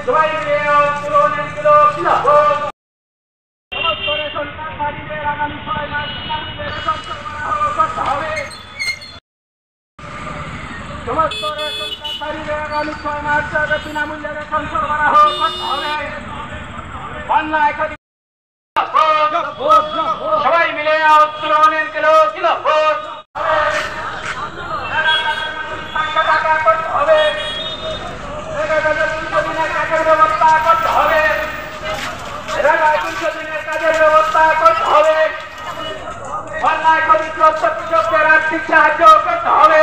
সবাই মিলে আন্দোলনগুলো খিলাফত সমস্ত রেশনকারীদের আগামী 6 মাস বিনামূল্যে রেশন সরবরাহ করতে হবে। সমস্ত রেশনকারীদের আগামী 6 মাস বিনামূল্যে রেশন সরবরাহ করতে হবে। অন্যায় সবাই মিলে আন্দোলনগুলো খিলাফত করতে হবে। কাজের ব্যবস্থা করতে হবে। কাজের ব্যবস্থা করতে হবে। অন্যায় ক্ষতিগ্রস্ত কৃষকদের আর্থিক সাহায্য করতে হবে।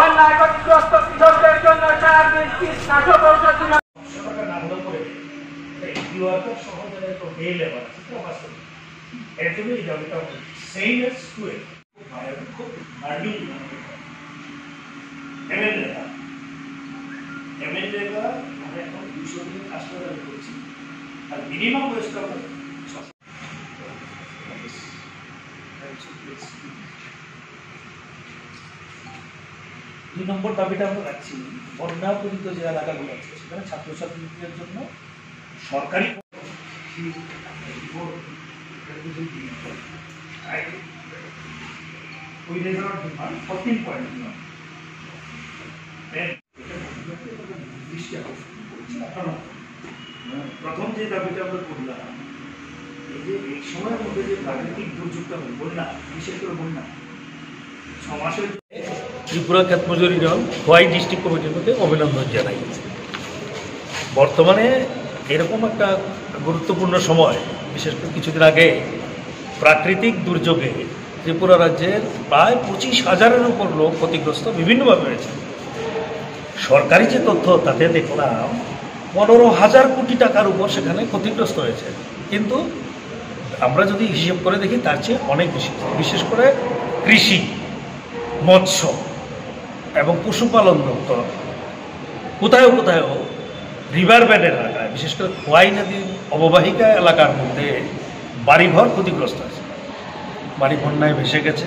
অন্যায় ক্ষতিগ্রস্ত কৃষকদের জন্য কীটনাশক ঔষধ এমএলএরা আমরা এখন 200 দিনের হাসপাতাল করছি আর মিনিমাম ওয়েস্ট হবে 2 নম্বর দাবিটা আমরা রাখছি বন্যা পীড়িত যে এলাকাগুলো আছে সেখানে ছাত্রছাত্রীদের জন্য সরকারি ওই রেজাল্ট ডিমান্ড 14.9 প্রথম যে দাবিটা আমরা করলাম এই যে এই সময়ের মধ্যে যে প্রাকৃতিক দুর্যোগটা বন্যা বিশেষ করে বন্যা 6 মাসের ত্রিপুরা ক্ষেত মজুর ইউনিয়ন খোয়াই ডিস্ট্রিক্ট কমিটির মধ্যে অভিনন্দন জানাই। বর্তমানে এরকম একটা গুরুত্বপূর্ণ সময় বিশেষ করে কিছুদিন আগে প্রাকৃতিক দুর্যোগে ত্রিপুরা রাজ্যের প্রায় 25,000-এর উপর লোক ক্ষতিগ্রস্ত বিভিন্নভাবে হয়েছে। সরকারি যে তথ্য তাতে দেখলাম 15,000 কোটি টাকার উপর সেখানে ক্ষতিগ্রস্ত হয়েছে, কিন্তু আমরা যদি হিসেব করে দেখি তার চেয়ে অনেক বেশি। বিশেষ করে কৃষি, মৎস্য এবং পশুপালন দপ্তর কোথাও কোথাও রিভার ব্যাডের এলাকায় বিশেষ করে খোয়াই নদীর অববাহিকা এলাকার মধ্যে বাড়িঘর ক্ষতিগ্রস্ত হয়েছে, বাড়ি বন্যায় ভেসে গেছে।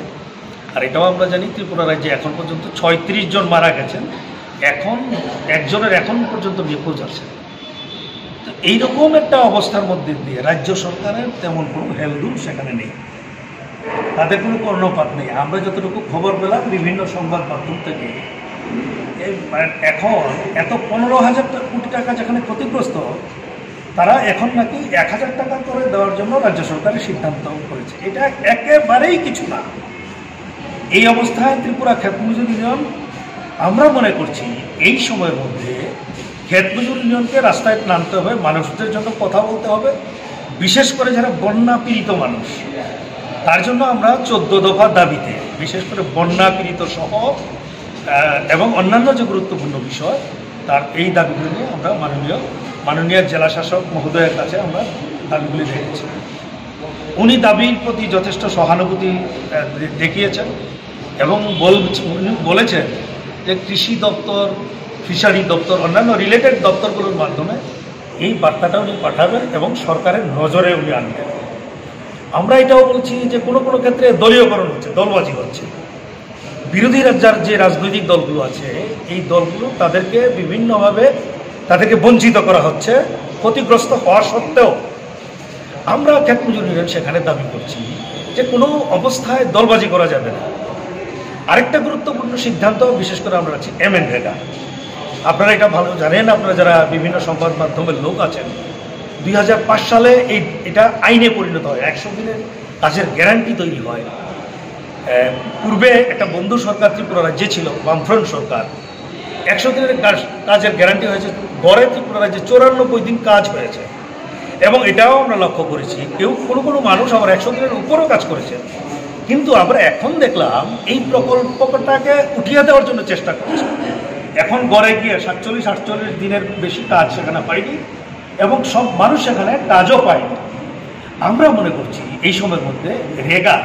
আর এটাও আমরা জানি ত্রিপুরা রাজ্যে এখন পর্যন্ত 36 জন মারা গেছেন, এখন একজনের এখন পর্যন্ত নিখোঁজ আছে। তো এইরকম একটা অবস্থার মধ্যে দিয়ে রাজ্য সরকারের তেমন কোনো হেলদুল সেখানে নেই, তাদের কোনো কর্ণপাত নেই। আমরা যতটুকু খবর পেলাম বিভিন্ন সংবাদ মাধ্যম থেকে এখন এত 15,000 কোটি টাকা যেখানে ক্ষতিগ্রস্ত, তারা এখন নাকি 1,000 টাকা করে দেওয়ার জন্য রাজ্য সরকারের সিদ্ধান্ত করেছে। এটা একেবারেই কিছু না। এই অবস্থায় ত্রিপুরা ক্ষেত মজুর ইউনিয়ন আমরা মনে করছি এই সময়ের মধ্যে ক্ষেত মজুর ইউনিয়নকে রাস্তায় নামতে হবে, মানুষদের জন্য কথা বলতে হবে, বিশেষ করে যারা বন্যা পীড়িত মানুষ তার জন্য আমরা 14 দফা দাবিতে বিশেষ করে বন্যা পীড়িত সহ এবং অন্যান্য যে গুরুত্বপূর্ণ বিষয় তার এই দাবিগুলি নিয়ে আমরা মাননীয় জেলা শাসক মহোদয়ের কাছে আমরা দাবিগুলি রেখেছি। উনি দাবির প্রতি যথেষ্ট সহানুভূতি দেখিয়েছেন এবং বলেছেন যে কৃষি দপ্তর, ফিশারি দপ্তর, অন্যান্য রিলেটেড দপ্তরগুলোর মাধ্যমে এই বার্তাটা উনি পাঠাবেন এবং সরকারের নজরে উনি আনবেন। আমরা এটাও বলছি যে কোনো কোনো ক্ষেত্রে দলীয়করণ হচ্ছে, দলবাজি হচ্ছে। বিরোধী রাজ্যের যে রাজনৈতিক দলগুলো আছে এই দলগুলো তাদেরকে বিভিন্নভাবে তাদেরকে বঞ্চিত করা হচ্ছে ক্ষতিগ্রস্ত হওয়া সত্ত্বেও। আমরা ক্ষেত মজুর ইউনিয়ন সেখানে দাবি করছি যে কোনো অবস্থায় দলবাজি করা যাবে না। আরেকটা গুরুত্বপূর্ণ সিদ্ধান্ত বিশেষ করে আমরা আছি এমএনরেগা। আপনারা এটা ভালো জানেন, আপনারা যারা বিভিন্ন সংবাদ মাধ্যমের লোক আছেন, 2005 সালে এটা আইনে পরিণত হয়। 100 দিনের কাজের গ্যারান্টি তৈরি হয়। পূর্বে একটা বন্ধু সরকার ত্রিপুরা রাজ্যে ছিল, বামফ্রন্ট সরকার। 100 দিনের কাজের গ্যারান্টি হয়েছে, গড়ে ত্রিপুরা রাজ্যে 94 দিন কাজ হয়েছে। এবং এটাও আমরা লক্ষ্য করেছি কোনো মানুষ আবার 100 দিনের উপরও কাজ করেছে। কিন্তু আমরা এখন দেখলাম এই প্রকল্পটাকে উঠিয়ে দেওয়ার জন্য চেষ্টা করছে। এখন গড়ে গিয়ে 47-48 দিনের বেশি কাজ সেখানে পায়নি এবং সব মানুষ সেখানে কাজও পায়নি। আমরা মনে করছি এই সময়ের মধ্যে রেগা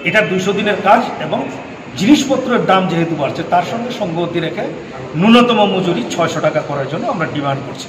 এটা 200 দিনের কাজ এবং জিনিসপত্রের দাম যেহেতু বাড়ছে তার সঙ্গে সঙ্গতি রেখে ন্যূনতম মজুরি 600 টাকা করার জন্য আমরা ডিমান্ড করছি।